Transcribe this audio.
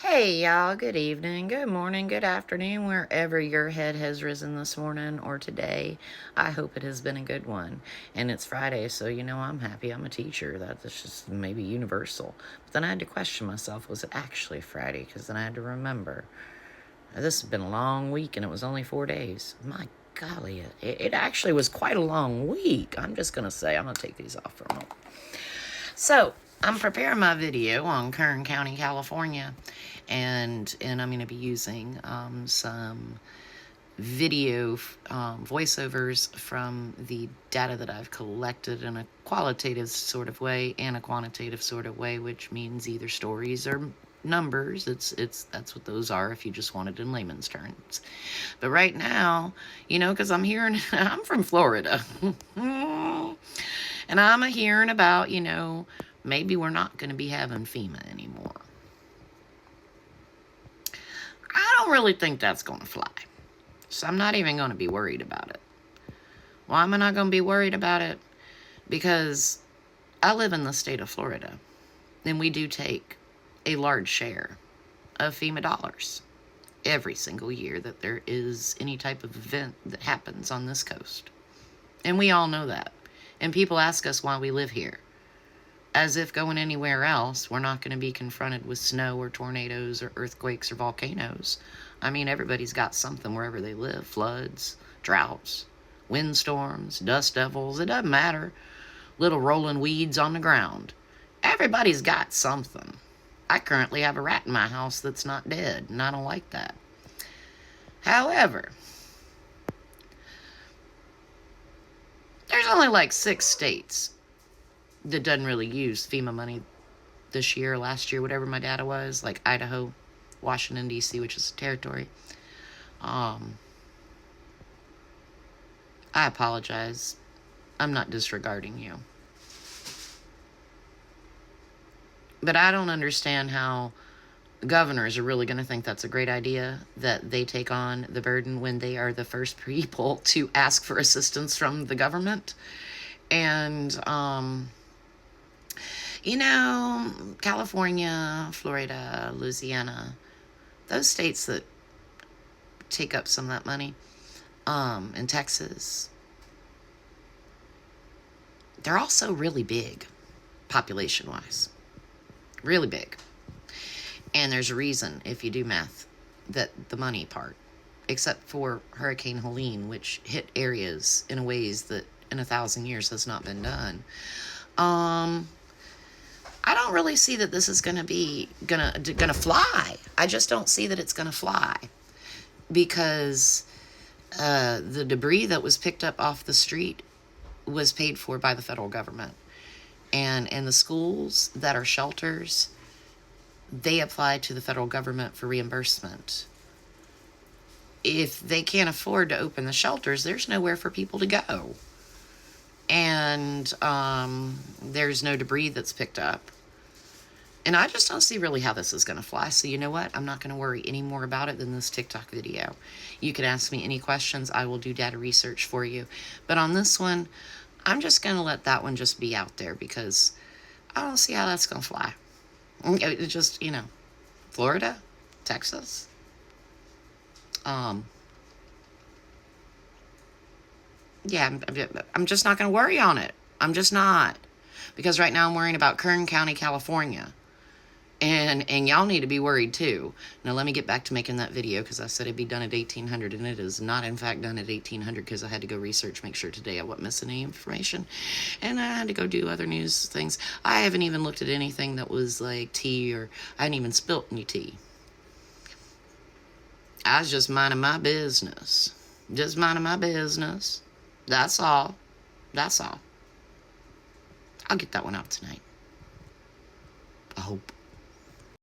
Hey y'all, good evening, good morning, good afternoon, wherever your head has risen this morning or today. I hope it has been a good one. And it's Friday, so I'm happy. I'm a teacher. That's just maybe universal. But then I had to question myself, was it actually Friday? Because then I had to remember, this has been a long week and it was only 4 days. My golly, it actually was quite a long week. I'm just going to say, I'm going to take these off for a moment. So, I'm preparing my video on Kern County, California, and I'm going to be using some video voiceovers from the data that I've collected in a qualitative sort of way and a quantitative sort of way, which means either stories or numbers. That's what those are if you just want it in layman's terms. But right now, because I'm from Florida. And I'm hearing about, maybe we're not going to be having FEMA anymore. I don't really think that's going to fly. So I'm not even going to be worried about it. Why am I not going to be worried about it? Because I live in the state of Florida, and we do take a large share of FEMA dollars every single year that there is any type of event that happens on this coast. And we all know that. And people ask us why we live here. As if going anywhere else, we're not going to be confronted with snow or tornadoes or earthquakes or volcanoes. I mean, everybody's got something wherever they live. Floods, droughts, windstorms, dust devils. It doesn't matter. Little rolling weeds on the ground. Everybody's got something. I currently have a rat in my house that's not dead, and I don't like that. However, there's only like 6 states that doesn't really use FEMA money this year, last year, whatever my data was, like Idaho, Washington, D.C., which is a territory. I apologize. I'm not disregarding you. But I don't understand how governors are really going to think that's a great idea, that they take on the burden when they are the first people to ask for assistance from the government. And, California, Florida, Louisiana, those states that take up some of that money, and Texas, they're also really big, population-wise. Really big. And there's a reason, if you do math, that the money part, except for Hurricane Helene, which hit areas in ways that in 1,000 years has not been done. I don't really see that this is gonna fly. I just don't see that it's gonna fly, because the debris that was picked up off the street was paid for by the federal government, and the schools that are shelters, they apply to the federal government for reimbursement. If they can't afford to open the shelters, there's nowhere for people to go. And there's no debris that's picked up. And I just don't see really how this is going to fly. So you know what? I'm not going to worry any more about it than this TikTok video. You can ask me any questions. I will do data research for you. But on this one, I'm just going to let that one just be out there, because I don't see how that's going to fly. It just, Florida, Texas. Yeah, I'm just not going to worry on it. I'm just not. Because right now I'm worrying about Kern County, California. And y'all need to be worried too. Now let me get back to making that video, because I said it'd be done at 1800, and it is not in fact done at 1800, because I had to go research, make sure today I wasn't missing any information. And I had to go do other news things. I haven't even looked at anything that was like tea, or I hadn't even spilt any tea. I was just minding my business. Just minding my business. That's all. That's all. I'll get that one out tonight. I hope.